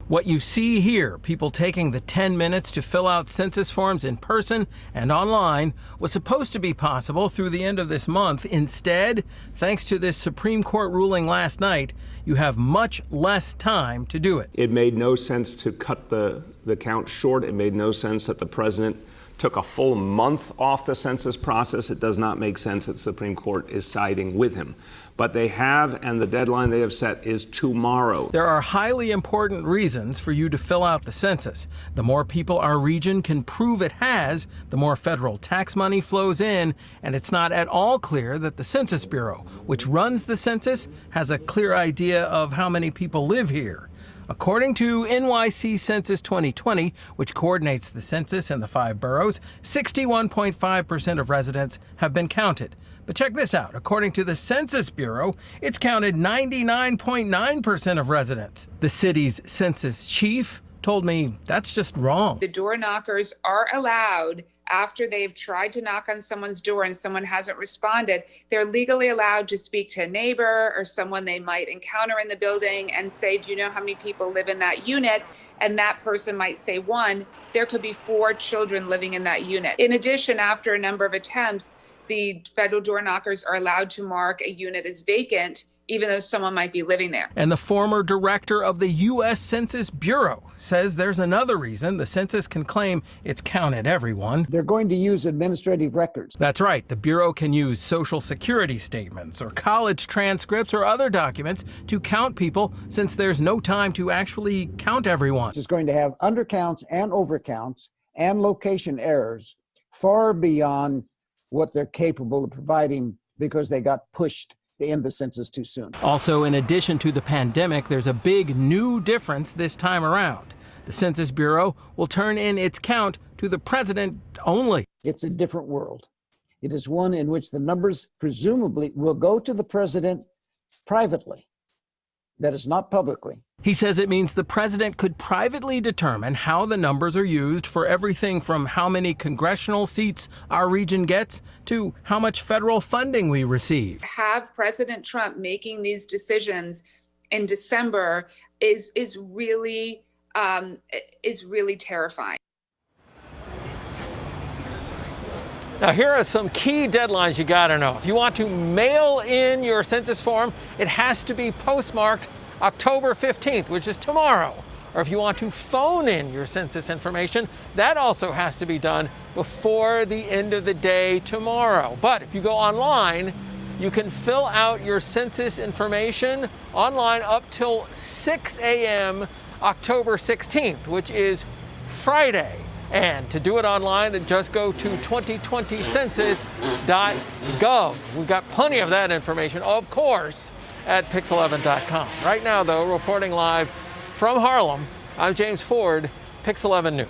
What you see here, people taking the 10 minutes to fill out census forms in person and online, was supposed to be possible through the end of this month. Instead, thanks to this Supreme Court ruling last night, you have much less time to do it. It made no sense to cut the count short. It made no sense that the president took a full month off the census process. It does not make sense that the Supreme Court is siding with him. But they have, and the deadline they have set is tomorrow. There are highly important reasons for you to fill out the census. The more people our region can prove it has, the more federal tax money flows in, and it's not at all clear that the Census Bureau, which runs the census, has a clear idea of how many people live here. According to NYC Census 2020, which coordinates the census in the 5 boroughs, 61.5% of residents have been counted. But check this out. According to the Census Bureau, it's counted 99.9% of residents. The city's census chief told me that's just wrong. The door knockers are allowed, after they've tried to knock on someone's door and someone hasn't responded, they're legally allowed to speak to a neighbor or someone they might encounter in the building and say, do you know how many people live in that unit? And that person might say 1. There could be 4 children living in that unit. In addition, after a number of attempts, the federal door knockers are allowed to mark a unit as vacant, even though someone might be living there. And the former director of the U.S. Census Bureau says there's another reason the census can claim it's counted everyone. They're going to use administrative records. That's right. The Bureau can use Social Security statements or college transcripts or other documents to count people, since there's no time to actually count everyone. It's going to have undercounts and overcounts and location errors far beyond what they're capable of providing because they got pushed to end the census too soon. Also, in addition to the pandemic, there's a big new difference this time around. The Census Bureau will turn in its count to the president only. It's a different world. It is one in which the numbers presumably will go to the president privately. That is not publicly. He says it means the president could privately determine how the numbers are used for everything from how many congressional seats our region gets to how much federal funding we receive. Have President Trump making these decisions in December is really terrifying. Now, here are some key deadlines you got to know. If you want to mail in your census form, it has to be postmarked October 15th, which is tomorrow. Or if you want to phone in your census information, that also has to be done before the end of the day tomorrow. But if you go online, you can fill out your census information online up till 6 a.m. October 16th, which is Friday. And to do it online, just go to 2020census.gov. We've got plenty of that information, of course, at pix11.com. Right now, though, reporting live from Harlem, I'm James Ford, Pix 11 News.